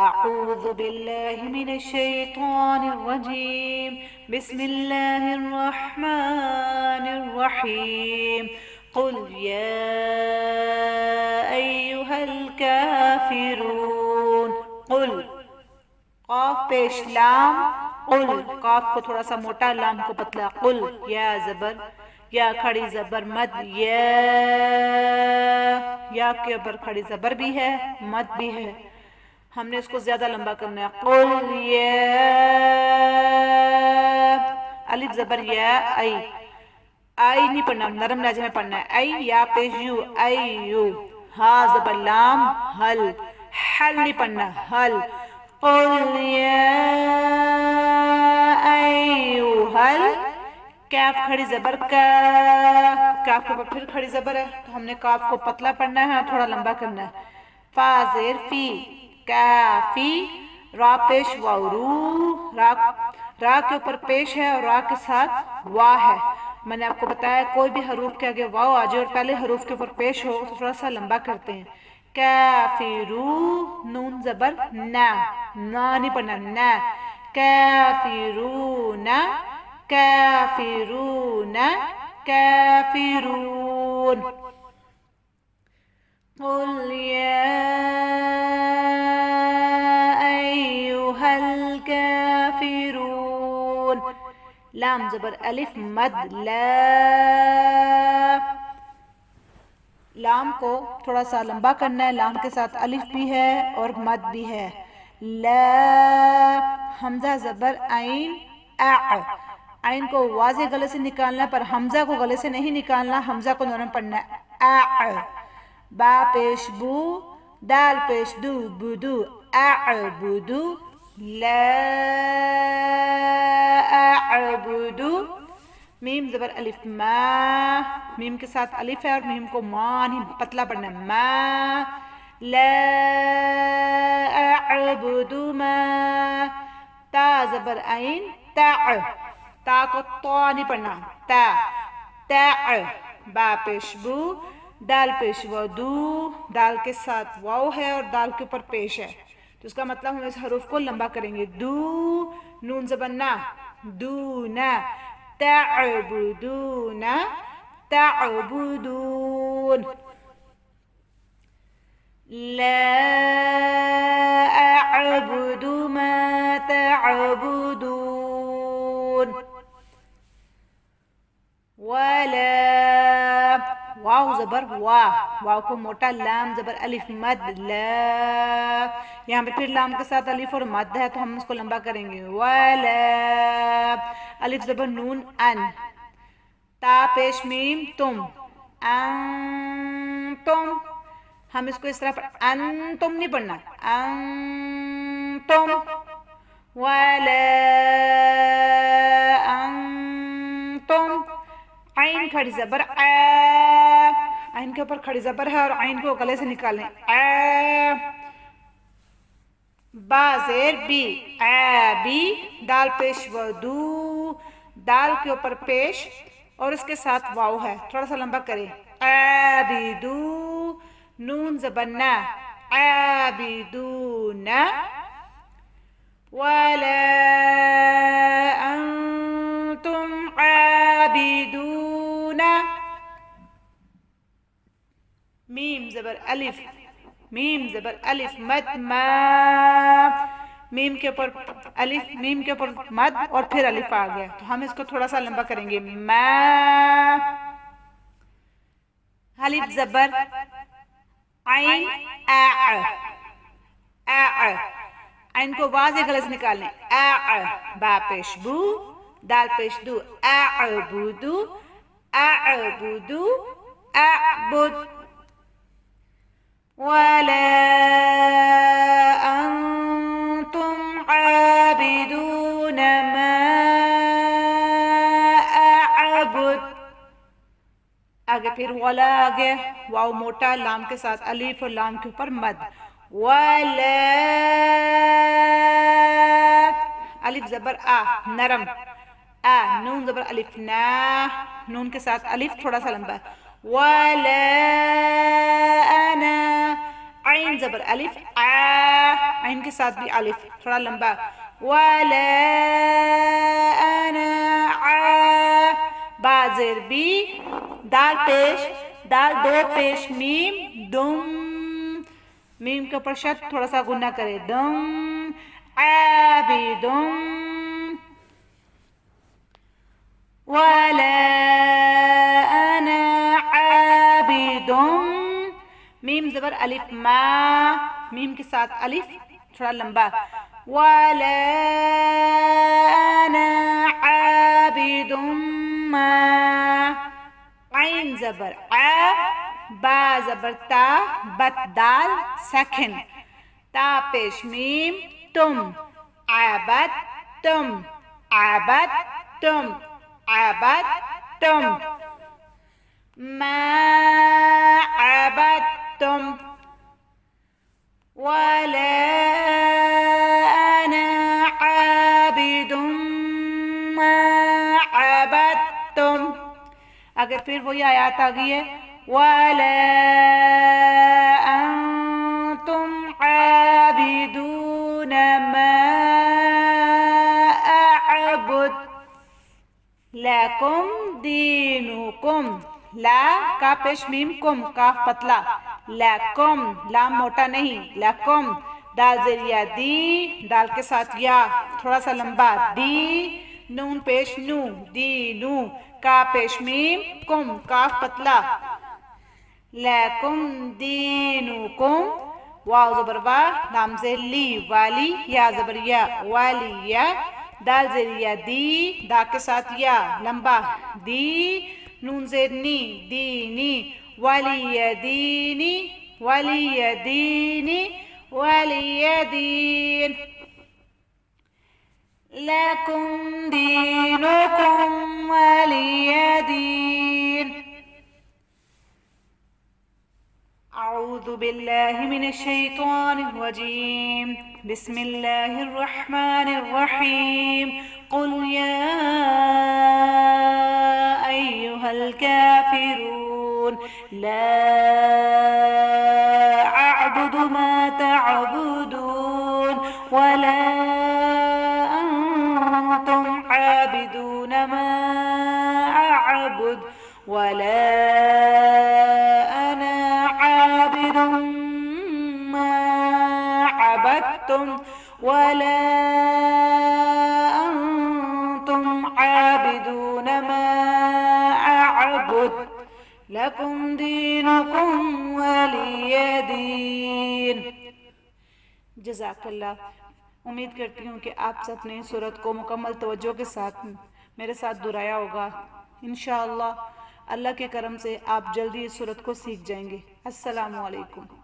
أعوذ بالله من الشيطان الرجيم بسم الله الرحمن الرحيم قل يا أيها الكافرون قل قاف پیش لام قل قاف کو تھوڑا سا موٹا لام کو پتلا قل یا زبر یا کھڑی زبر مد یا کے اوپر کھڑی زبر بھی ہے مد بھی ہے ہم نے اس کو زیادہ لمبا کرنا ہے قل یا الف زبر یا آئی نہیں پڑھنا نرم لہجے میں پڑھنا ہے ای یا پیش یو ایو ہا زبر لام حل حل نہیں پڑھنا حل قل یا ایوہا کاف کھڑی زبر کا کاف کے اوپر پھر کھڑی زبر ہے تو ہم نے کاف کو پتلا پڑھنا ہے تھوڑا لمبا کرنا ہے فا زیر فی کافی را پیش واو رو را کے اوپر پیش ہے اور را کے ساتھ وا ہے میں نے آپ کو بتایا کوئی بھی حروف کے آگے واو آ جائے اور پہلے حروف کے اوپر پیش ہو تو تھوڑا سا لمبا کرتے ہیں کافرو نون زبر نا نہیں پڑھنا نا کافرون کافرون کافرون قل یا ایوہا الکافرون لام زبر الف مد لا لام کو تھوڑا سا لمبا کرنا ہے لام کے ساتھ الف بھی ہے اور مد بھی ہے لا حمزہ زبر عین عین کو واضح گلے سے نکالنا پر حمزہ کو گلے سے نہیں نکالنا حمزہ کو نرم پڑھنا ہے با پیش بو دال پیش دو بدو اعبدو لا اعبدو میم زبر الف ما میم کے ساتھ الف ہے اور میم کو ما نہیں پتلا پڑھنا ہے ما لا اعبد ما تا زبر عین تا کو تو نہیں پڑھنا تا با پیش بو دال پیش ودو دال کے ساتھ واو ہے اور دال کے اوپر پیش ہے تو اس کا مطلب ہم اس حروف کو لمبا کریں گے دو نون زبر نا دونا تعبدون تعبدون لا أعبد ما تعبدون ولا واو زبر واو کو موٹا لام زبر الف مد لا یہاں پہ پھر لام کے ساتھ الف اور مد ہے تو ہم اس کو لمبا کریں گے ولا الف زبر نون ان تا پیش میم تم انتم ہم اس کو اس طرح انتم نہیں پڑھنا انتم ولا انتم عین کھڑی زبر عین کے اوپر کھڑی زبر ہے اور عین کو گلے سے نکالیں با زیر بی بی دال پیش ودو دال کے اوپر پیش اور اس کے ساتھ واو ہے تھوڑا سا لمبا کریں عابدو نون زبنا عابدون ولا انتم عابدون میم زبر الف مد ما میم کے اوپر الف میم کے اوپر مد اور پھر الف آ گیا تو ہم اس کو تھوڑا سا لمبا کریں گے ما الف زبر عین عین کو واضح گلے سے نکالیں با پیش بو دال پیش دو اعبدو اعبد ولا انتم عابدون ما اعبد آگے پھر ولا آگے واو موٹا لام کے ساتھ الف اور لام کے اوپر مد ولا الف زبر نرم نون زبر الف نا نون کے ساتھ الف تھوڑا سا لمبا ولا انا عین زبر الف عین کے ساتھ بھی الف تھوڑا لمبا ولا انا با زیر بی دال پیش دال دو پیش میم دم میم کے اوپر شد تھوڑا سا گنا کرے دم عابدم ولا انا عابدم میم زبر الف ما میم کے ساتھ الف تھوڑا لمبا ولا انا عابد ما عین زبر ع با زبر تا بت دال سکن تا پیش میم تم عبدتم عبدتم عبدتم ما عبدتم ولا أنا عابد ما عبدتم اگر پھر وہی آیات آ گئی ہے ولا أنتم عابدون ما أعبد لکم دینکم لا کا پیش میم کم کاف پتلا لکم لام موٹا نہیں لکم دال زیریا دی دال کے ساتھ یا تھوڑا سا لمبا دی نون پیش نو دی نو کا پیش میم کم کاف پتلا لکم دینکم واو زبر وا لام زیر لی والی یا زبر یا والی یا دال زیریا دی دا کے ساتھ یا لمبا دی نون زیر نی دینی ولی دینی ولی دینی ولی دین لکم دینکم ولی دین أعوذ بالله من الشيطان الرجيم بسم الله الرحمن الرحيم قل يا أيها الكافرون لا أعبد ما تعبدون ولا أنتم عابدون ما أعبد ولا ولا أنتم عابدون ما أعبد لكم دينكم ولي دين جزاک اللہ امید کرتی ہوں کہ آپ سب نے سورت کو مکمل توجہ کے ساتھ میرے ساتھ دہرایا ہوگا انشاءاللہ اللہ کے کرم سے آپ جلدی اس سورت کو سیکھ جائیں گے السلام علیکم